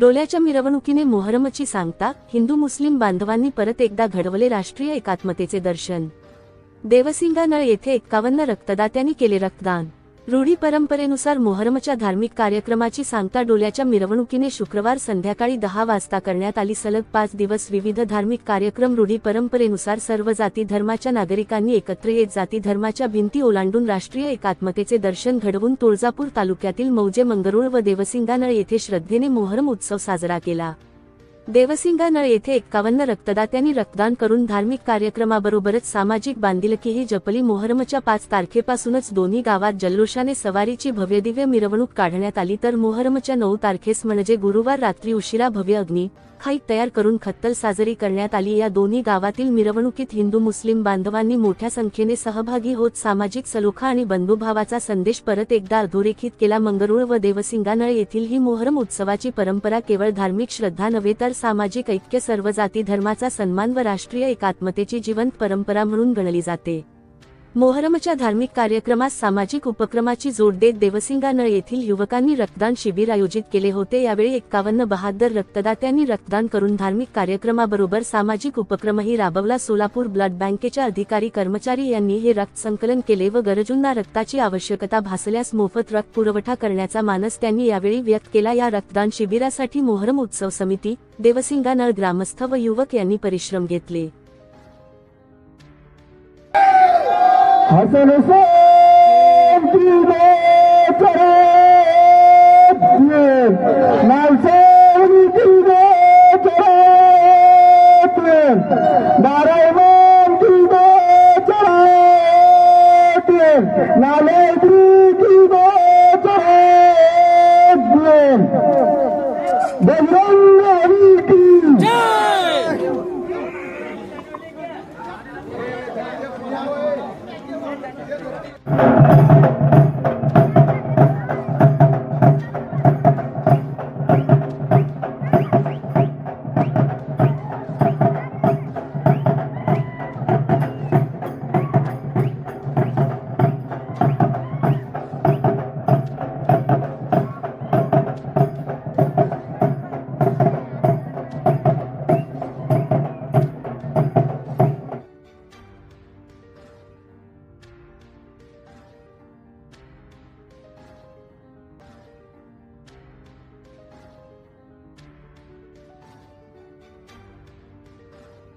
डोल्याच्या मिरवणुकीने मोहरमची सांगता, हिंदू मुस्लिम बांधवांनी परत एकदा घडवले राष्ट्रीय एकात्मतेचे दर्शन। देवसिंगानळ येथे 51 रक्तदात्यांनी केले रक्तदान। रूढी परंपरेनुसार मोहरमच्या धार्मिक कार्यक्रमाची सांगता डोल्याच्या मिरवणुकीने शुक्रवार संध्याकाळी 10 वाजता करण्यात आली। सलग 5 दिवस विविध धार्मिक कार्यक्रम। रूढी परंपरेनुसार सर्व जाती धर्माच्या नागरिकांनी एकत्र येत जाती धर्माच्या भिंती ओलांडून राष्ट्रीय एकात्मतेचे दर्शन घडवून तुळजापूर तालुक्यातील मौजे मंगरुळ व देवसिंगानळ येथे श्रद्धेने मोहरम उत्सव साजरा केला। देवसिंगानळ येथे 51 रक्तदात्यांनी रक्तदान करून धार्मिक कार्यक्रमाबरोबरच सामाजिक बांधिलकीही जपली। मोहरमच्या 5 तारखेपासूनच दोन्ही गावात जल्लोषाने सवारीची भव्यदिव्य मिरवणूक काढण्यात आली, तर मोहरमच्या 9 तारखेस म्हणजे गुरुवार रात्री उशिरा भव्य अग्नी खाईत तयार करून खत्तल साजरी करण्यात आली। या दोन्ही गावातील मिरवणुकीत हिंदू मुस्लिम बांधवांनी मोठ्या संख्येने सहभागी होत सामाजिक सलोखा आणि बंधुभावाचा संदेश परत एकदा अधोरेखित केला। मंगरुळ व देवसिंगानळ येथील ही मोहरम उत्सवाची परंपरा केवळ धार्मिक श्रद्धा नव्हे तर सामाजिक ऐक्य, सर्व जाती धर्माचा सन्मान व राष्ट्रीय एकात्मतेची जिवंत परंपरा म्हणून गणली जाते। मोहरमच्या धार्मिक कार्यक्रमास सामाजिक उपक्रमाची जोड देत देवसिंगानळ येथील युवकांनी रक्तदान शिबिर आयोजित केले होते। यावेळी 51 बहादर रक्तदात्यांनी रक्तदान करून धार्मिक कार्यक्रमाबरोबर सामाजिक उपक्रमही राबवला। सोलापूर ब्लड बँकेच्या अधिकारी कर्मचारी यांनी हे रक्त संकलन केले व गरजूंना रक्ताची आवश्यकता भासल्यास मोफत रक्त पुरवठा करण्याचा मानस त्यांनी यावेळी व्यक्त केला। या रक्तदान शिबिरासाठी मोहरम उत्सव समिती, देवसिंगानळ ग्रामस्थ व युवक यांनी परिश्रम घेतले। हसन हुसैन की बेचरे नालसेन की बेचरे नारायण की बेचरे नालेद्री की बेचरे बजरंग बली की जय।